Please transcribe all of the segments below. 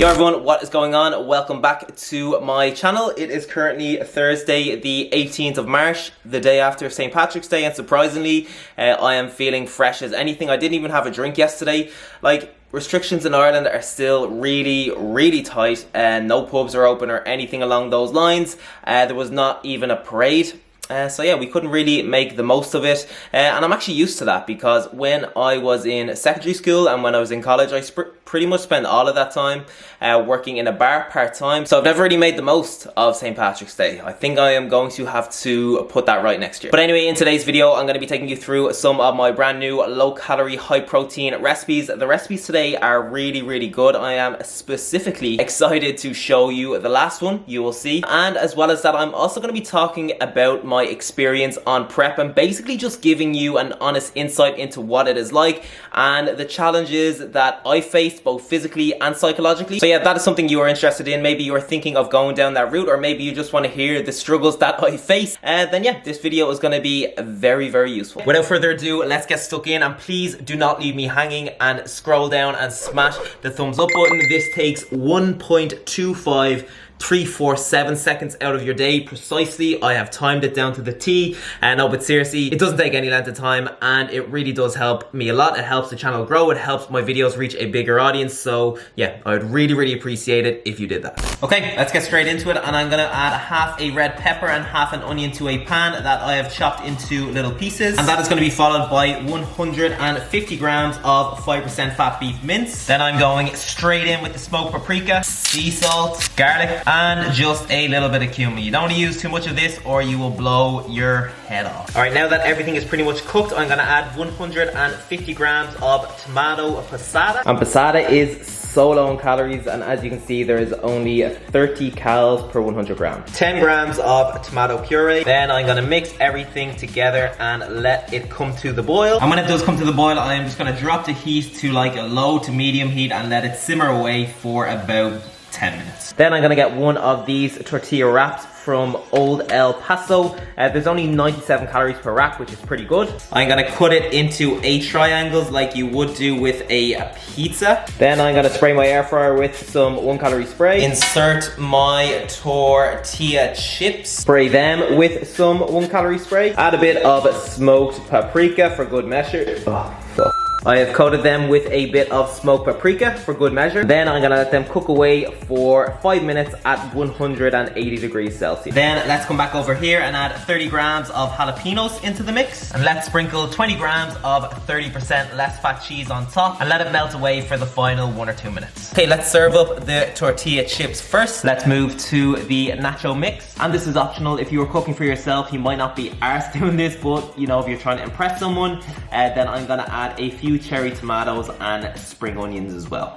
Yo everyone, what is going on? Welcome back to my channel. It is currently Thursday the 18th of March, the day after St. Patrick's Day, and surprisingly I am feeling fresh as anything. I didn't even have a drink yesterday. Like, restrictions in Ireland are still really tight and no pubs are open or anything along those lines. There was not even a parade. So yeah, we couldn't really make the most of it, and I'm actually used to that because when I was in secondary school and when I was in college, I pretty much spent all of that time working in a bar part-time, so I've never really made the most of St. Patrick's Day. I think I am going to have to put that right next year. But anyway, in today's video, I'm going to be taking you through some of my brand new low-calorie, high-protein recipes. The recipes today are really good. I am specifically excited to show you the last one, you will see, and as well as that, I'm also going to be talking about my experience on prep and basically just giving you an honest insight into what it is like and the challenges that I faced both physically and psychologically. So yeah, if that is something you are interested in, maybe you are thinking of going down that route, or maybe you just want to hear the struggles that I face, then yeah, this video is going to be very useful. Without further ado, let's get stuck in, and please do not leave me hanging and scroll down and smash the thumbs up button. This takes 1.25347 seconds out of your day precisely. I have timed it down to the T. No, but seriously, it doesn't take any length of time and it really does help me a lot. It helps the channel grow. It helps my videos reach a bigger audience. So yeah, I would really appreciate it if you did that. Okay, let's get straight into it, and I'm gonna add half a red pepper and half an onion to a pan that I have chopped into little pieces, and that is gonna be followed by 150 grams of 5% fat beef mince. Then I'm going straight in with the smoked paprika, sea salt, garlic, and just a little bit of cumin. You don't want to use too much of this or you will blow your head off. Alright, now that everything is pretty much cooked, I'm gonna add 150 grams of tomato passata. And passata is so low in calories, and as you can see, there is only 30 calories per 100 grams. 10 grams of tomato puree. Then I'm gonna mix everything together and let it come to the boil. And when it does come to the boil, I am just gonna drop the heat to like a low to medium heat and let it simmer away for about 10 minutes. Then I'm gonna get one of these tortilla wraps from Old El Paso. There's only 97 calories per wrap, which is pretty good. I'm gonna cut it into 8 triangles like you would do with a pizza. Then I'm gonna spray my air fryer with some 1 calorie spray. Insert my tortilla chips. Spray them with some 1 calorie spray. Add a bit of smoked paprika for good measure. Oh, fuck. I have coated them with a bit of smoked paprika for good measure. Then I'm gonna let them cook away for 5 minutes at 180 degrees Celsius. Then let's come back over here and add 30 grams of jalapenos into the mix. And let's sprinkle 20 grams of 30% less fat cheese on top and let it melt away for the final 1 or 2 minutes. Okay, let's serve up the tortilla chips first. Let's move to the nacho mix. And this is optional. If you are cooking for yourself, you might not be arsed doing this, but you know, if you're trying to impress someone, then I'm gonna add a few cherry tomatoes and spring onions as well.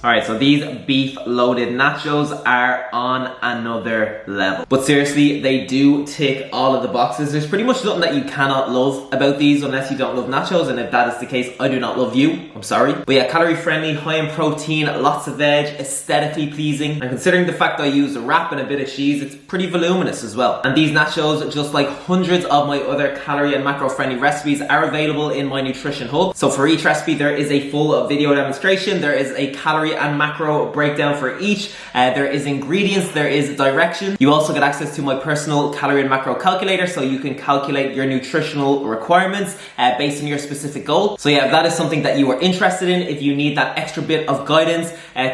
Alright, so these beef loaded nachos are on another level. But seriously, they do tick all of the boxes. There's pretty much nothing that you cannot love about these unless you don't love nachos, and if that is the case, I do not love you. I'm sorry. But yeah, calorie friendly, high in protein, lots of veg, aesthetically pleasing. And considering the fact that I use a wrap and a bit of cheese, it's pretty voluminous as well. And these nachos, just like hundreds of my other calorie and macro friendly recipes, are available in my nutrition hub. So for each recipe, there is a full video demonstration. There is a calorie and macro breakdown for each. There is ingredients, there is direction. You also get access to my personal calorie and macro calculator, so you can calculate your nutritional requirements based on your specific goal. So yeah, if that is something that you are interested in, if you need that extra bit of guidance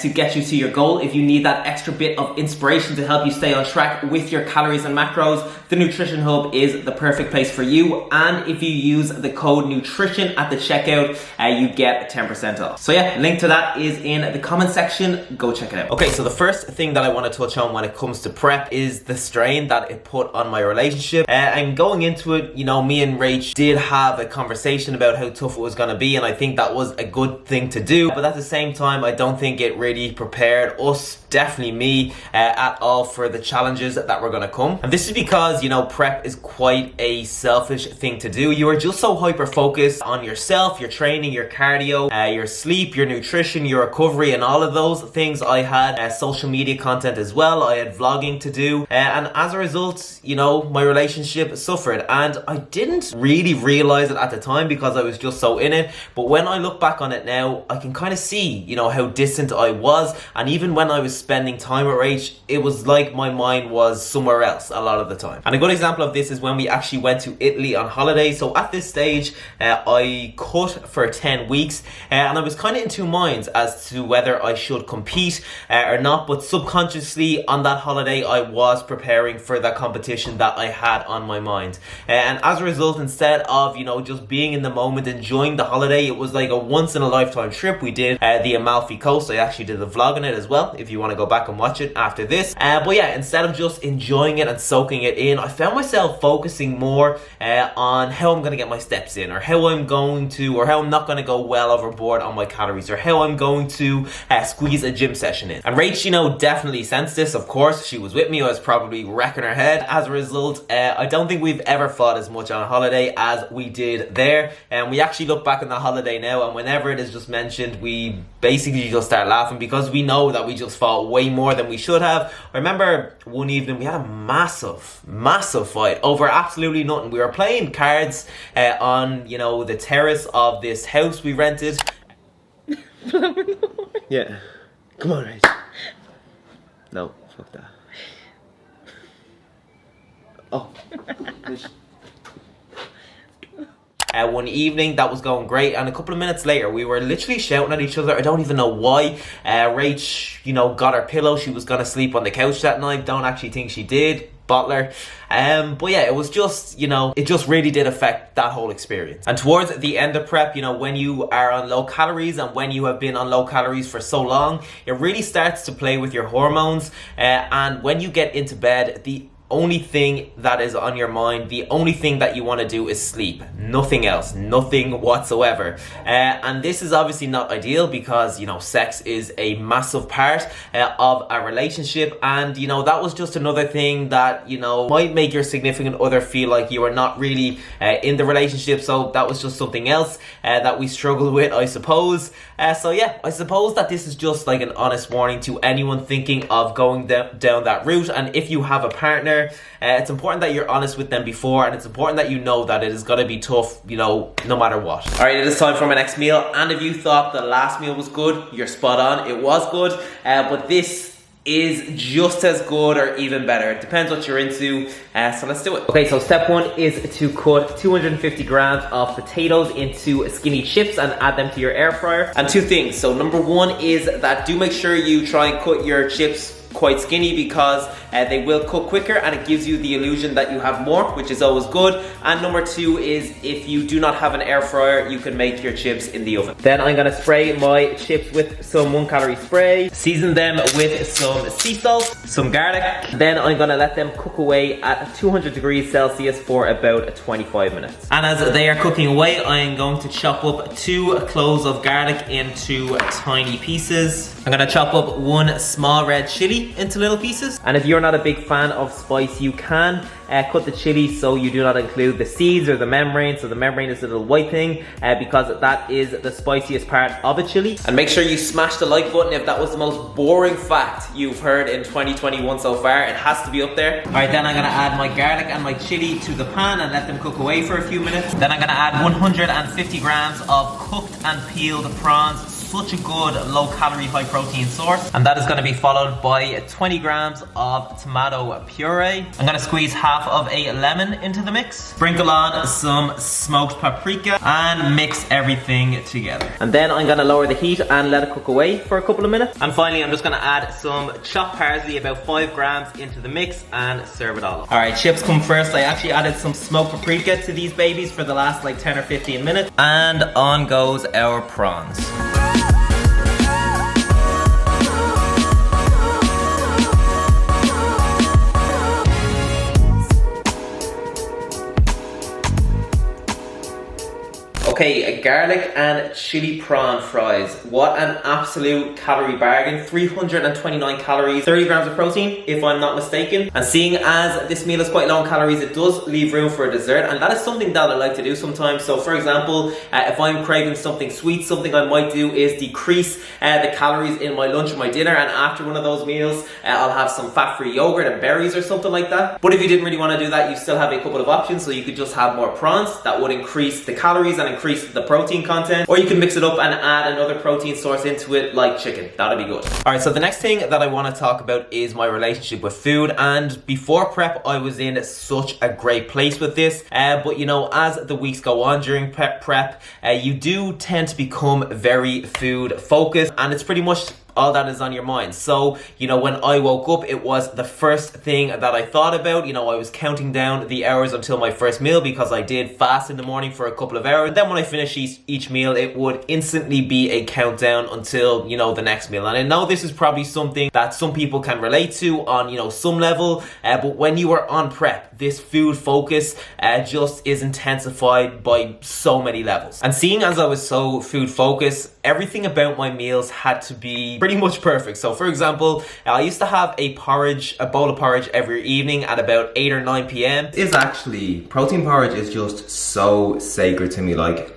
to get you to your goal, if you need that extra bit of inspiration to help you stay on track with your calories and macros, the Nutrition Hub is the perfect place for you. And if you use the code nutrition at the checkout, you get 10% off. So yeah, link to that is in the comment section. Go check it out. Okay, so the first thing that I want to touch on when it comes to prep is the strain that it put on my relationship. And going into it, you know, me and Rach did have a conversation about how tough it was going to be, and I think that was a good thing to do. But at the same time, I don't think it really prepared us, definitely me, at all for the challenges that were going to come. And this is because, you know, prep is quite a selfish thing to do. You are just so hyper focused on yourself, your training, your cardio, your sleep, your nutrition, your recovery, in all of those things, I had social media content as well. I had vlogging to do, and as a result, you know, my relationship suffered, and I didn't really realize it at the time because I was just so in it. But when I look back on it now, I can kind of see, you know, how distant I was. And even when I was spending time with Rach, it was like my mind was somewhere else a lot of the time. And a good example of this is when we actually went to Italy on holiday. So at this stage, I cut for 10 weeks, and I was kind of in two minds as to whether I should compete or not. But subconsciously on that holiday, I was preparing for that competition that I had on my mind. And as a result, instead of, you know, just being in the moment, enjoying the holiday, it was like a once in a lifetime trip. We did the Amalfi Coast. I actually did a vlog on it as well, if you want to go back and watch it after this. But yeah, instead of just enjoying it and soaking it in, I found myself focusing more on how I'm going to get my steps in, or how I'm going to, or how I'm not going to go well overboard on my calories, or how I'm going to squeeze a gym session in. And Rach, you know, definitely sensed this. Of course, she was with me. I was probably wrecking her head. As a result, I don't think we've ever fought as much on a holiday as we did there. And we actually look back on the holiday now, and whenever it is just mentioned, we basically just start laughing because we know that we just fought way more than we should have. I remember one evening we had a massive fight over absolutely nothing. We were playing cards on, you know, the terrace of this house we rented. Yeah. Come on, Rach. No, fuck that. Oh. One evening that was going great, and a couple of minutes later we were literally shouting at each other. I don't even know why. Rach, you know, got her pillow. She was gonna sleep on the couch that night. Don't actually think she did. Bottler. But yeah, it was just, you know, it just really did affect that whole experience. And towards the end of prep, you know, when you are on low calories and when you have been on low calories for so long, it really starts to play with your hormones. And when you get into bed, the only thing that is on your mind, the only thing that you want to do is sleep. Nothing else, nothing whatsoever. And this is obviously not ideal because, you know, sex is a massive part of a relationship. And, you know, that was just another thing that, you know, might make your significant other feel like you are not really in the relationship. So that was just something else that we struggled with, I suppose. So yeah, I suppose that this is just like an honest warning to anyone thinking of going down that route. And if you have a partner, it's important that you're honest with them before, and it's important that you know that it is going to be tough, you know, no matter what. Alright, it is time for my next meal, and if you thought the last meal was good, you're spot on. It was good, but this is just as good or even better. It depends what you're into, so let's do it. Okay, so step one is to cut 250 grams of potatoes into skinny chips and add them to your air fryer. And two things. So number one is that do make sure you try and cut your chips quite skinny because they will cook quicker and it gives you the illusion that you have more, which is always good. And number two is if you do not have an air fryer, you can make your chips in the oven. Then I'm gonna spray my chips with some 1-calorie spray, season them with some sea salt, some garlic. Then I'm gonna let them cook away at 200 degrees Celsius for about 25 minutes. And as they are cooking away, I'm going to chop up 2 cloves of garlic into tiny pieces. I'm gonna chop up 1 small red chili into little pieces. And if you're not a big fan of spice, you can cut the chili so you do not include the seeds or the membrane. So the membrane is the little white thing because that is the spiciest part of a chili. And make sure you smash the like button if that was the most boring fact you've heard in 2021 so far. It has to be up there. Alright, then I'm gonna add my garlic and my chili to the pan and let them cook away for a few minutes. Then I'm gonna add 150 grams of cooked and peeled prawns. Such a good low calorie, high protein source. And that is going to be followed by 20 grams of tomato puree. I'm going to squeeze half of a lemon into the mix. Sprinkle on some smoked paprika and mix everything together. And then I'm going to lower the heat and let it cook away for a couple of minutes. And finally, I'm just going to add some chopped parsley, about 5 grams into the mix and serve it all up. Alright, chips come first. I actually added some smoked paprika to these babies for the last like 10 or 15 minutes. And on goes our prawns. Okay, garlic and chili prawn fries. What an absolute calorie bargain. 329 calories, 30 grams of protein, if I'm not mistaken. And seeing as this meal is quite low in calories, it does leave room for a dessert, and that is something that I like to do sometimes. So for example, if I'm craving something sweet, something I might do is decrease the calories in my lunch or my dinner, and after one of those meals, I'll have some fat-free yogurt and berries or something like that. But if you didn't really want to do that, you still have a couple of options. So you could just have more prawns. That would increase the calories and increase the protein content, or you can mix it up and add another protein source into it like chicken. That'd be good. Alright, so the next thing that I want to talk about is my relationship with food. And before prep, I was in such a great place with this, but you know, as the weeks go on during prep, you do tend to become very food focused, and it's pretty much all that is on your mind. So, you know, when I woke up, it was the first thing that I thought about. You know, I was counting down the hours until my first meal because I did fast in the morning for a couple of hours. And then when I finished each meal, it would instantly be a countdown until, you know, the next meal. And I know this is probably something that some people can relate to on, you know, some level, but when you are on prep, this food focus just is intensified by so many levels. And seeing as I was so food focused, everything about my meals had to be pretty much perfect. So for example, I used to have a bowl of porridge every evening at about 8 or 9 p.m. Protein porridge is just so sacred to me. Like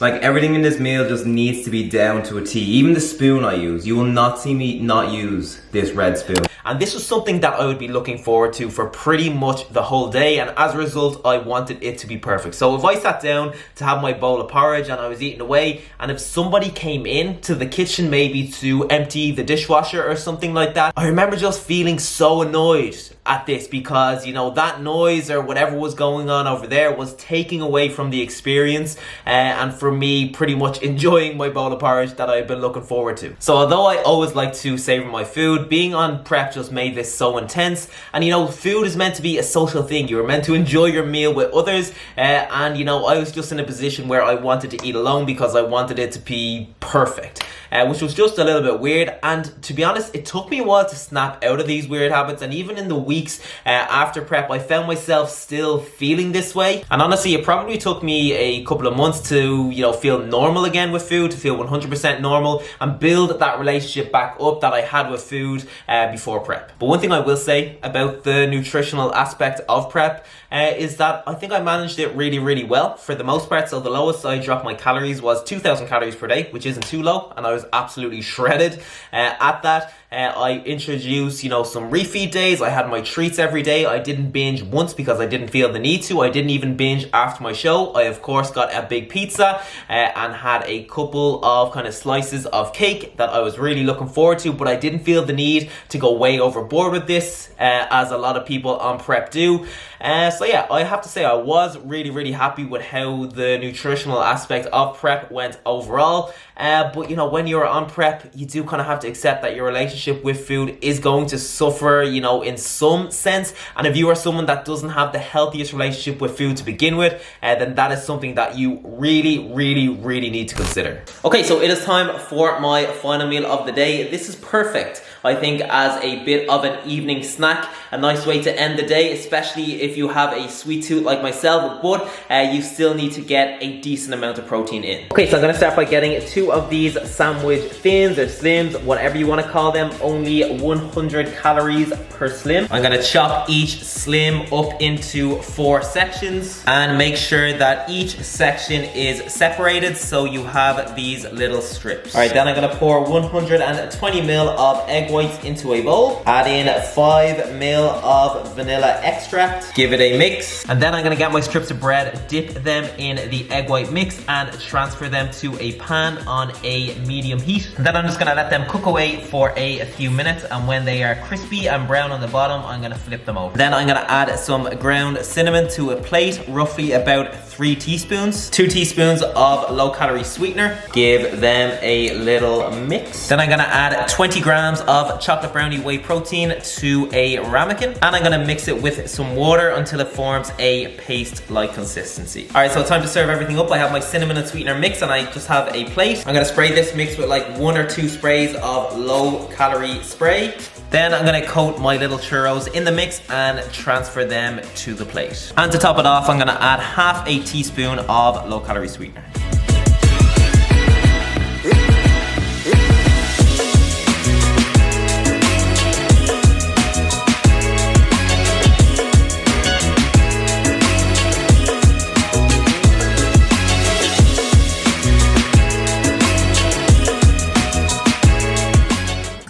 everything in this meal just needs to be down to a T. Even the spoon I use, you will not see me not use this red spoon. And this was something that I would be looking forward to for pretty much the whole day, and as a result, I wanted it to be perfect. So if I sat down to have my bowl of porridge and I was eating away, and if somebody came in to the kitchen maybe to empty the dishwasher or something like that, I remember just feeling so annoyed at this because, you know, that noise or whatever was going on over there was taking away from the experience and for me pretty much enjoying my bowl of porridge that I've been looking forward to. So although I always like to savor my food, being on prep just made this so intense. And you know, food is meant to be a social thing. You're meant to enjoy your meal with others, and you know, I was just in a position where I wanted to eat alone because I wanted it to be perfect. Which was just a little bit weird, and to be honest, it took me a while to snap out of these weird habits, and even in the weeks after prep, I found myself still feeling this way. And honestly, it probably took me a couple of months to, you know, feel normal again with food, to feel 100% normal and build that relationship back up that I had with food before prep. But one thing I will say about the nutritional aspect of prep is that I think I managed it really, really well for the most part. So the lowest I dropped my calories was 2,000 calories per day, which isn't too low, and I was absolutely shredded at that. I introduced, you know, some refeed days. I had my treats every day. I didn't binge once because I didn't feel the need to. I didn't even binge after my show. I of course got a big pizza and had a couple of kind of slices of cake that I was really looking forward to, but I didn't feel the need to go way overboard with this as a lot of people on prep do. So yeah, I have to say I was really, really happy with how the nutritional aspect of prep went overall. But you know, when you're on prep, you do kind of have to accept that your relationship with food is going to suffer, you know, in some sense. And if you are someone that doesn't have the healthiest relationship with food to begin with, then that is something that you really, really, really need to consider. Okay, so it is time for my final meal of the day. This is perfect, I think, as a bit of an evening snack. A nice way to end the day, especially if you have a sweet tooth like myself, but you still need to get a decent amount of protein in. Okay, so I'm gonna start by getting 2 of these sandwich thins or slims, whatever you wanna call them, only 100 calories per slim. I'm gonna chop each slim up into 4 sections and make sure that each section is separated so you have these little strips. All right, then I'm gonna pour 120 ml of egg whites into a bowl, add in 5 ml of vanilla extract, give it a mix, and then I'm gonna get my strips of bread, dip them in the egg white mix and transfer them to a pan on a medium heat. And then I'm just gonna let them cook away for a few minutes, and when they are crispy and brown on the bottom, I'm gonna flip them over. Then I'm gonna add some ground cinnamon to a plate, roughly about 3 teaspoons, 2 teaspoons of low-calorie sweetener, give them a little mix. Then I'm gonna add 20 grams of chocolate brownie whey protein to a ramekin, and I'm gonna mix it with some water until it forms a paste-like consistency. All right, so it's time to serve everything up. I have my cinnamon and sweetener mix, and I just have a plate. I'm gonna spray this mix with like 1 or 2 sprays of low-calorie calorie spray. Then I'm gonna coat my little churros in the mix and transfer them to the plate. And to top it off, I'm gonna add half a teaspoon of low calorie sweetener.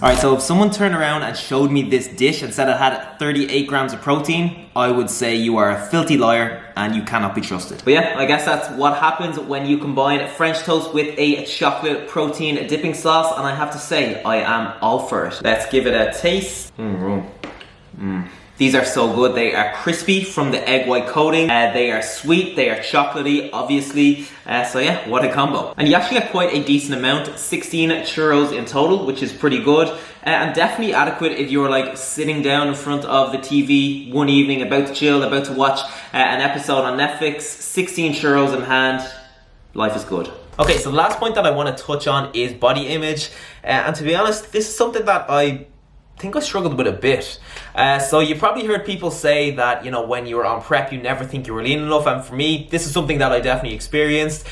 Alright, so if someone turned around and showed me this dish and said it had 38 grams of protein, I would say you are a filthy liar and you cannot be trusted. But yeah, I guess that's what happens when you combine French toast with a chocolate protein dipping sauce, and I have to say, I am all for it. Let's give it a taste. These are so good. They are crispy from the egg white coating. They are sweet, they are chocolatey, obviously. So yeah, what a combo. And you actually get quite a decent amount, 16 churros in total, which is pretty good. And definitely adequate if you're like sitting down in front of the TV one evening, about to chill, about to watch an episode on Netflix, 16 churros in hand, life is good. Okay, so the last point that I want to touch on is body image. And to be honest, this is something that I think I struggled with a bit. So you probably heard people say that, you know, when you were on prep, you never think you were lean enough. And for me, this is something that I definitely experienced.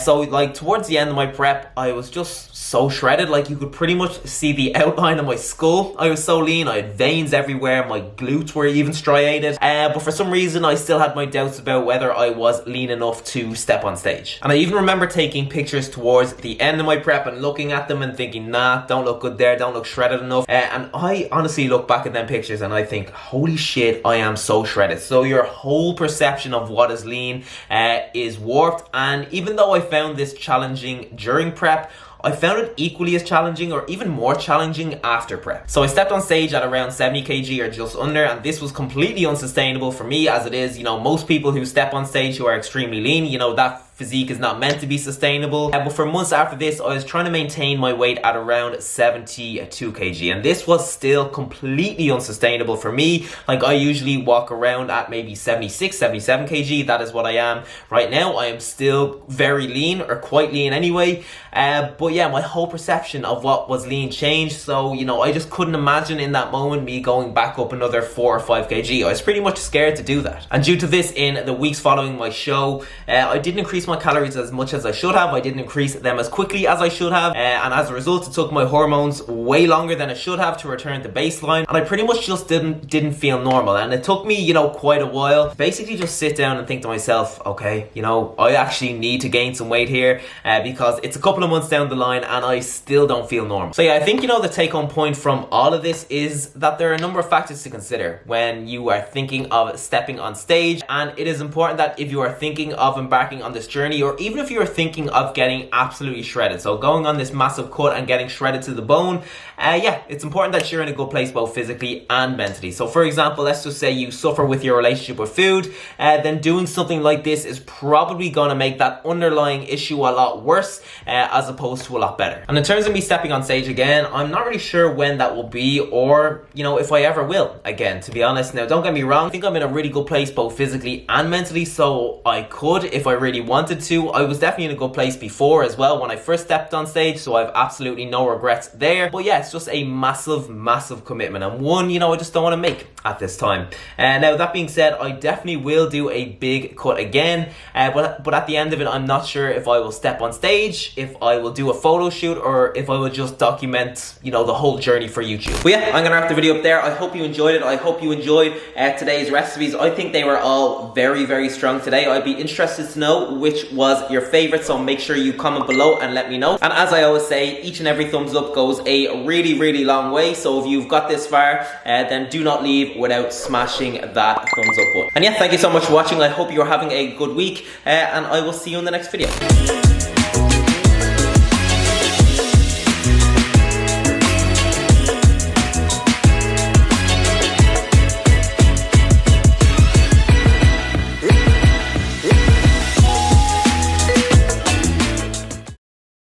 So like towards the end of my prep, I was just so shredded. Like you could pretty much see the outline of my skull. I was so lean. I had veins everywhere. My glutes were even striated. But for some reason, I still had my doubts about whether I was lean enough to step on stage. And I even remember taking pictures towards the end of my prep and looking at them and thinking, nah, don't look good there. Don't look shredded enough. And I honestly look back at them pictures and I think, holy shit, I am so shredded. So your whole perception of what is lean is warped. And even though I found this challenging during prep, I found it equally as challenging or even more challenging after prep. So I stepped on stage at around 70 kg or just under, and this was completely unsustainable for me, as it is, you know, most people who step on stage who are extremely lean, you know, that physique is not meant to be sustainable. But for months after this, I was trying to maintain my weight at around 72 kg, and this was still completely unsustainable for me. Like I usually walk around at maybe 76, 77 kg. That is what I am right now. I am still very lean, or quite lean anyway. But yeah, my whole perception of what was lean changed. So, you know, I just couldn't imagine in that moment me going back up another 4 or 5 kg. I was pretty much scared to do that. And due to this, in the weeks following my show, I didn't increase my calories as much as I should have. I didn't increase them as quickly as I should have. And as a result, it took my hormones way longer than it should have to return to baseline. And I pretty much just didn't feel normal. And it took me, you know, quite a while to basically just sit down and think to myself, okay, you know, I actually need to gain some weight here because it's a couple of months down the line and I still don't feel normal. So yeah, I think, you know, the take home point from all of this is that there are a number of factors to consider when you are thinking of stepping on stage. And it is important that if you are thinking of embarking on this journey, or even if you are thinking of getting absolutely shredded, so going on this massive cut and getting shredded to the bone, yeah, it's important that you're in a good place both physically and mentally. So for example, let's just say you suffer with your relationship with food, then doing something like this is probably going to make that underlying issue a lot worse as opposed to a lot better. And in terms of me stepping on stage again, I'm not really sure when that will be, or, you know, if I ever will again, to be honest. Now, don't get me wrong, I think I'm in a really good place both physically and mentally, so I could if I really wanted to. I was definitely in a good place before as well when I first stepped on stage, so I have absolutely no regrets there. But yeah, it's just a massive commitment, and one, you know, I just don't want to make at this time. Now, that being said, I definitely will do a big cut again, but at the end of it, I'm not sure if I will step on stage, if I will do a photo shoot, or if I will just document, you know, the whole journey for YouTube. But yeah, I'm gonna wrap the video up there. I hope you enjoyed it. I hope you enjoyed today's recipes. I think they were all very strong today. I'd be interested to know which was your favorite, so make sure you comment below and let me know. And as I always say, each and every thumbs up goes a really long way, so if you've got this far, then do not leave without smashing that thumbs up button. And yeah, thank you so much for watching. I hope you're having a good week, and I will see you in the next video.